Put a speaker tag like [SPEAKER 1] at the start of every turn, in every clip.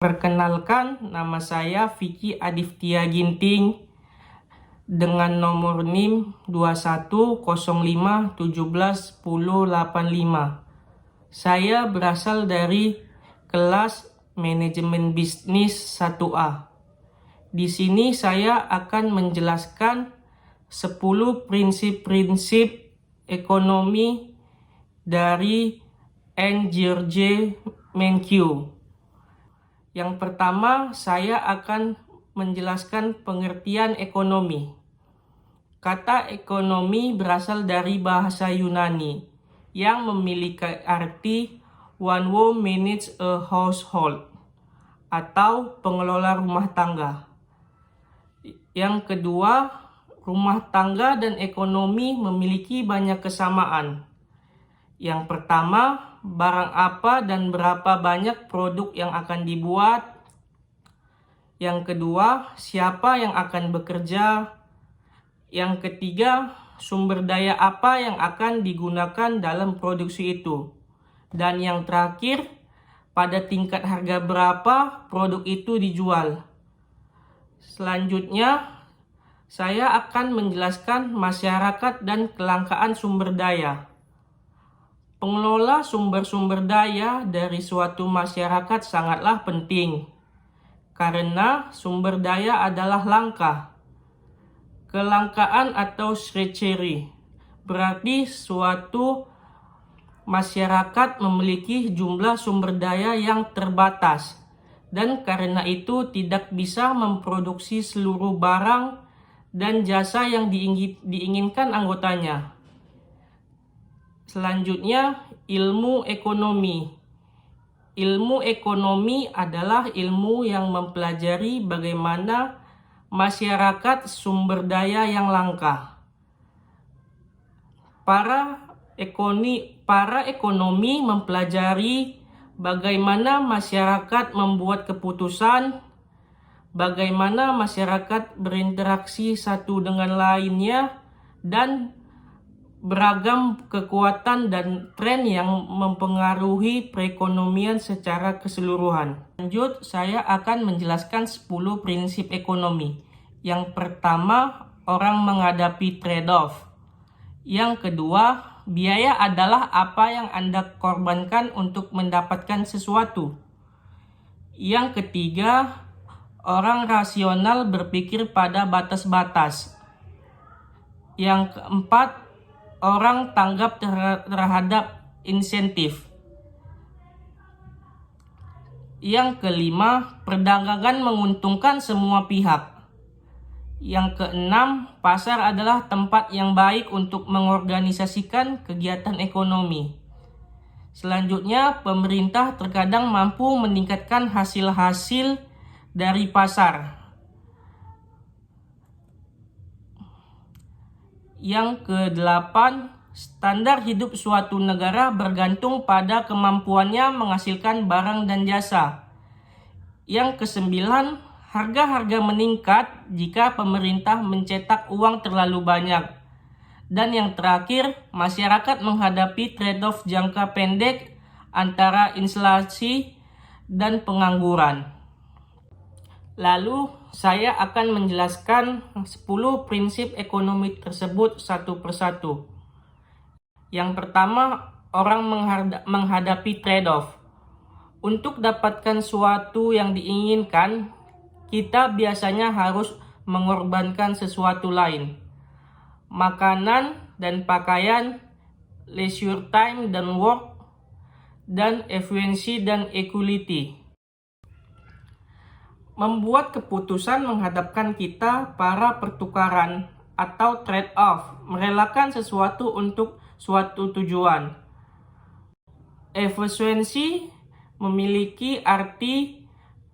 [SPEAKER 1] Perkenalkan, nama saya Vicky Aditya Ginting dengan nomor NIM 2105171085. Saya berasal dari kelas Manajemen Bisnis 1A. Di sini saya akan menjelaskan 10 prinsip-prinsip ekonomi dari George Mankiw. Yang pertama, saya akan menjelaskan pengertian ekonomi. Kata ekonomi berasal dari bahasa Yunani yang memiliki arti one who manage a household atau pengelola rumah tangga. Yang kedua, rumah tangga dan ekonomi memiliki banyak kesamaan. Yang pertama, barang apa dan berapa banyak produk yang akan dibuat. Yang kedua, siapa yang akan bekerja. Yang ketiga, sumber daya apa yang akan digunakan dalam produksi itu. Dan yang terakhir, pada tingkat harga berapa produk itu dijual. Selanjutnya, saya akan menjelaskan masyarakat dan kelangkaan sumber daya. Pengelola sumber-sumber daya dari suatu masyarakat sangatlah penting, karena sumber daya adalah langka. Kelangkaan atau scarcity berarti suatu masyarakat memiliki jumlah sumber daya yang terbatas, dan karena itu tidak bisa memproduksi seluruh barang dan jasa yang diinginkan anggotanya. Selanjutnya, ilmu ekonomi. Ilmu ekonomi adalah ilmu yang mempelajari bagaimana masyarakat sumber daya yang langka. Para ekonomi mempelajari bagaimana masyarakat membuat keputusan, bagaimana masyarakat berinteraksi satu dengan lainnya, dan beragam kekuatan dan tren yang mempengaruhi perekonomian secara keseluruhan. Lanjut, saya akan menjelaskan 10 prinsip ekonomi. Yang pertama, orang menghadapi trade-off. Yang kedua, biaya adalah apa yang Anda korbankan untuk mendapatkan sesuatu. Yang ketiga, orang rasional berpikir pada batas-batas. Yang keempat, orang tanggap terhadap insentif. Yang kelima, perdagangan menguntungkan semua pihak. Yang keenam, pasar adalah tempat yang baik untuk mengorganisasikan kegiatan ekonomi. Selanjutnya, pemerintah terkadang mampu meningkatkan hasil-hasil dari pasar. Yang kedelapan, standar hidup suatu negara bergantung pada kemampuannya menghasilkan barang dan jasa. Yang kesembilan, harga-harga meningkat jika pemerintah mencetak uang terlalu banyak. Dan yang terakhir, masyarakat menghadapi trade-off jangka pendek antara inflasi dan pengangguran. Lalu, saya akan menjelaskan 10 prinsip ekonomi tersebut satu persatu. Yang pertama, orang menghadapi trade-off. Untuk dapatkan sesuatu yang diinginkan, kita biasanya harus mengorbankan sesuatu lain. Makanan dan pakaian, leisure time dan work, dan efisiensi dan equality. Membuat keputusan menghadapkan kita para pertukaran atau trade-off, merelakan sesuatu untuk suatu tujuan. Efisiensi memiliki arti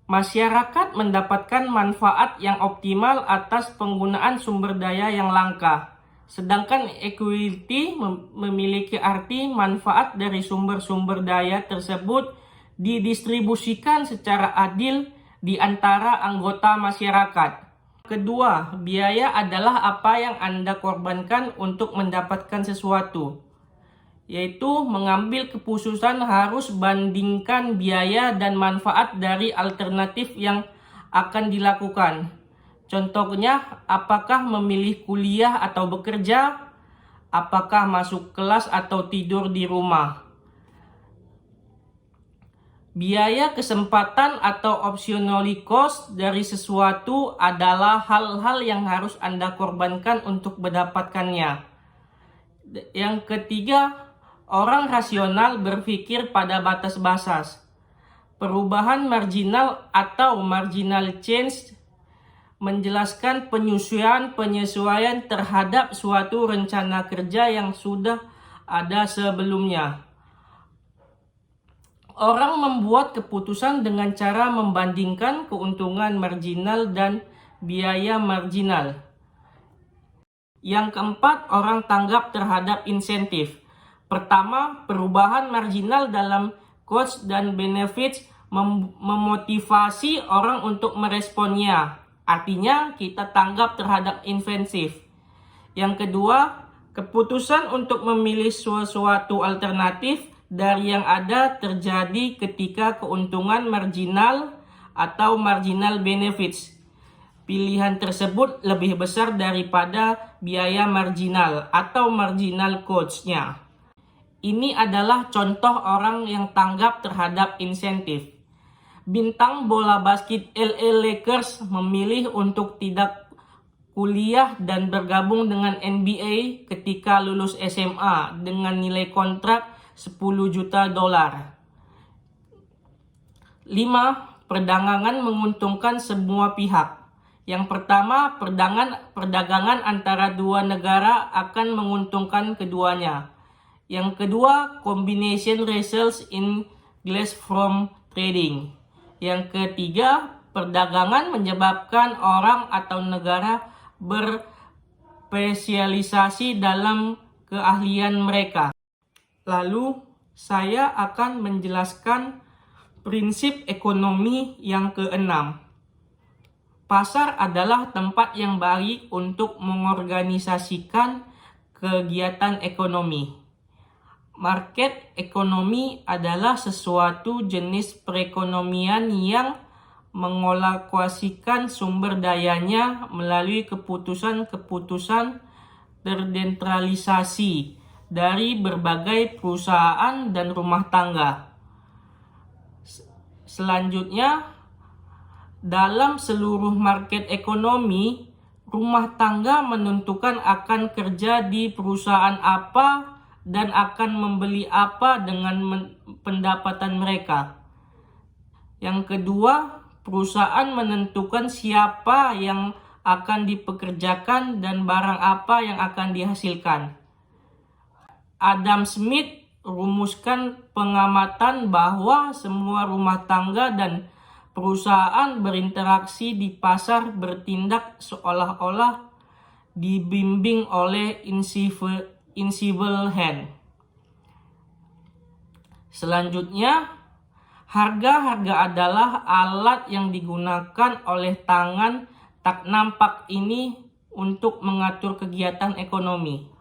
[SPEAKER 1] masyarakat mendapatkan manfaat yang optimal atas penggunaan sumber daya yang langka. Sedangkan equity memiliki arti manfaat dari sumber-sumber daya tersebut didistribusikan secara adil di antara anggota masyarakat. Kedua, biaya adalah apa yang Anda korbankan untuk mendapatkan sesuatu. yaitu mengambil keputusan harus bandingkan biaya dan manfaat dari alternatif yang akan dilakukan. Contohnya, apakah memilih kuliah atau bekerja, apakah masuk kelas atau tidur di rumah. Biaya kesempatan atau optionally cost dari sesuatu adalah hal-hal yang harus Anda korbankan untuk mendapatkannya. Yang ketiga, orang rasional berpikir pada batas-batas. Perubahan marginal atau marginal change menjelaskan penyesuaian terhadap suatu rencana kerja yang sudah ada sebelumnya. Orang membuat keputusan dengan cara membandingkan keuntungan marginal dan biaya marginal. Yang keempat, orang tanggap terhadap insentif. Pertama, perubahan marginal dalam cost dan benefits memotivasi orang untuk meresponnya. Artinya, kita tanggap terhadap insentif. Yang kedua, keputusan untuk memilih sesuatu alternatif dari yang ada terjadi ketika keuntungan marginal atau marginal benefits. Pilihan tersebut lebih besar daripada biaya marginal atau marginal cost-nya. Ini adalah contoh orang yang tanggap terhadap insentif. Bintang bola basket LA Lakers memilih untuk tidak kuliah dan bergabung dengan NBA ketika lulus SMA dengan nilai kontrak $10 juta. 5. Perdagangan menguntungkan semua pihak. Yang pertama, perdagangan antara dua negara akan menguntungkan keduanya. Yang kedua, combination results in glass from trading. Yang ketiga, perdagangan menyebabkan orang atau negara berspesialisasi dalam keahlian mereka. Lalu, saya akan menjelaskan prinsip ekonomi yang keenam. Pasar adalah tempat yang baik untuk mengorganisasikan kegiatan ekonomi. Market ekonomi adalah sesuatu jenis perekonomian yang mengalokasikan sumber dayanya melalui keputusan-keputusan terdesentralisasi dari berbagai perusahaan dan rumah tangga. Selanjutnya, dalam seluruh market ekonomi, rumah tangga menentukan akan kerja di perusahaan apa dan akan membeli apa dengan pendapatan mereka. Yang kedua, perusahaan menentukan siapa yang akan dipekerjakan dan barang apa yang akan dihasilkan. Adam Smith rumuskan pengamatan bahwa semua rumah tangga dan perusahaan berinteraksi di pasar bertindak seolah-olah dibimbing oleh invisible hand. Selanjutnya, harga adalah alat yang digunakan oleh tangan tak nampak ini untuk mengatur kegiatan ekonomi.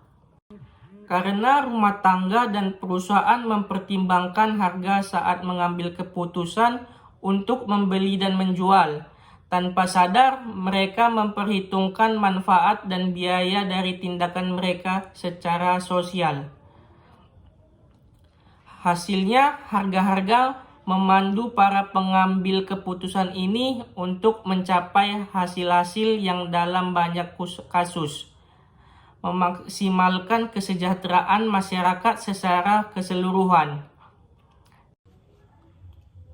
[SPEAKER 1] Karena rumah tangga dan perusahaan mempertimbangkan harga saat mengambil keputusan untuk membeli dan menjual. Tanpa sadar, mereka memperhitungkan manfaat dan biaya dari tindakan mereka secara sosial. Hasilnya, harga memandu para pengambil keputusan ini untuk mencapai hasil-hasil yang dalam banyak kasus memaksimalkan kesejahteraan masyarakat secara keseluruhan.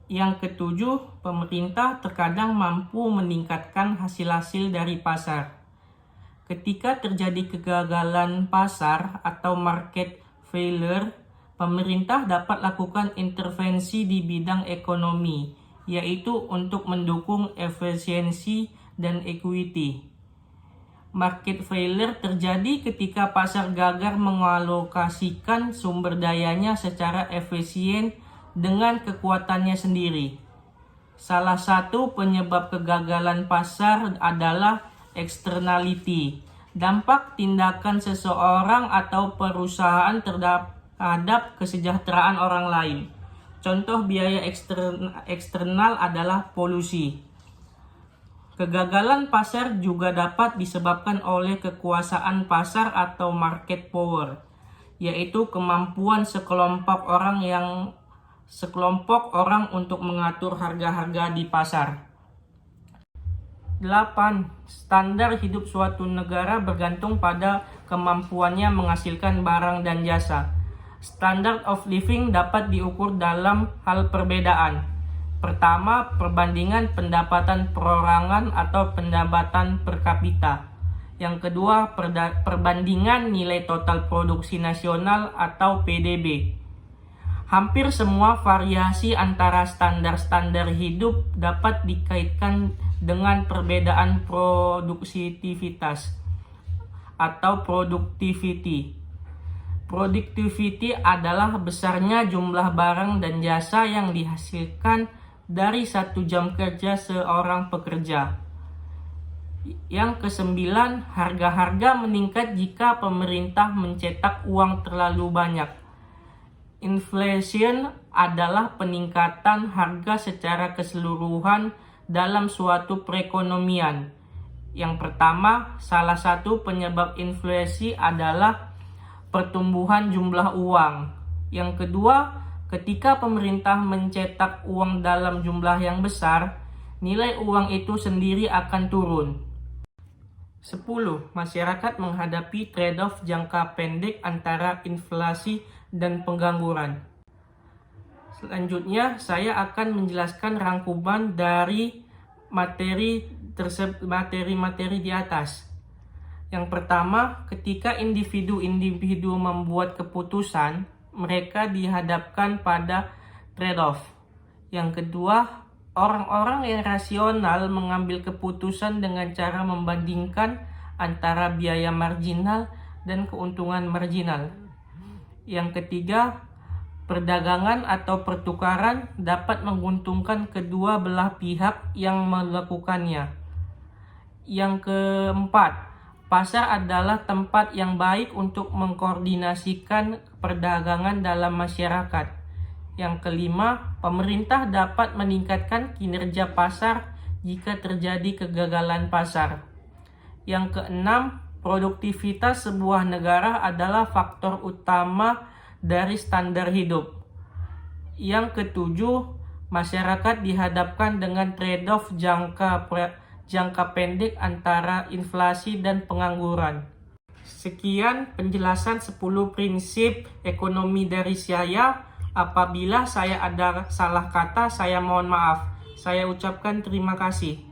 [SPEAKER 1] Yang ketujuh, pemerintah terkadang mampu meningkatkan hasil-hasil dari pasar. Ketika terjadi kegagalan pasar atau market failure, pemerintah dapat lakukan intervensi di bidang ekonomi, yaitu untuk mendukung efisiensi dan equity. Market failure terjadi ketika pasar gagal mengalokasikan sumber dayanya secara efisien dengan kekuatannya sendiri. Salah satu penyebab kegagalan pasar adalah externality, dampak tindakan seseorang atau perusahaan terhadap kesejahteraan orang lain. Contoh biaya eksternal adalah polusi. Kegagalan pasar juga dapat disebabkan oleh kekuasaan pasar atau market power, yaitu kemampuan sekelompok orang untuk mengatur harga-harga di pasar. 8. Standar hidup suatu negara bergantung pada kemampuannya menghasilkan barang dan jasa. Standard of living dapat diukur dalam hal perbedaan. Pertama, perbandingan pendapatan perorangan atau pendapatan per kapita. Yang kedua, perbandingan nilai total produksi nasional atau PDB. Hampir semua variasi antara standar-standar hidup dapat dikaitkan dengan perbedaan produktivitas atau productivity. Productivity adalah besarnya jumlah barang dan jasa yang dihasilkan dari 1 jam kerja seorang pekerja. Yang kesembilan, harga-harga meningkat jika pemerintah mencetak uang terlalu banyak. Inflation adalah peningkatan harga secara keseluruhan dalam suatu perekonomian. Yang pertama, salah satu penyebab inflasi adalah pertumbuhan jumlah uang. Yang kedua, ketika pemerintah mencetak uang dalam jumlah yang besar, nilai uang itu sendiri akan turun. 10. Masyarakat menghadapi trade-off jangka pendek antara inflasi dan pengangguran. Selanjutnya, saya akan menjelaskan rangkuman dari materi di atas. Yang pertama, ketika individu-individu membuat keputusan, mereka dihadapkan pada trade-off. Yang kedua, orang-orang yang rasional mengambil keputusan dengan cara membandingkan antara biaya marginal dan keuntungan marginal. Yang ketiga, perdagangan atau pertukaran dapat menguntungkan kedua belah pihak yang melakukannya. Yang keempat, pasar adalah tempat yang baik untuk mengkoordinasikan perdagangan dalam masyarakat. Yang kelima, pemerintah dapat meningkatkan kinerja pasar jika terjadi kegagalan pasar. Yang keenam, produktivitas sebuah negara adalah faktor utama dari standar hidup. Yang ketujuh, masyarakat dihadapkan dengan trade-off jangka pendek antara inflasi dan pengangguran. Sekian penjelasan 10 prinsip ekonomi dari saya. Apabila saya ada salah kata, saya mohon maaf. Saya ucapkan terima kasih.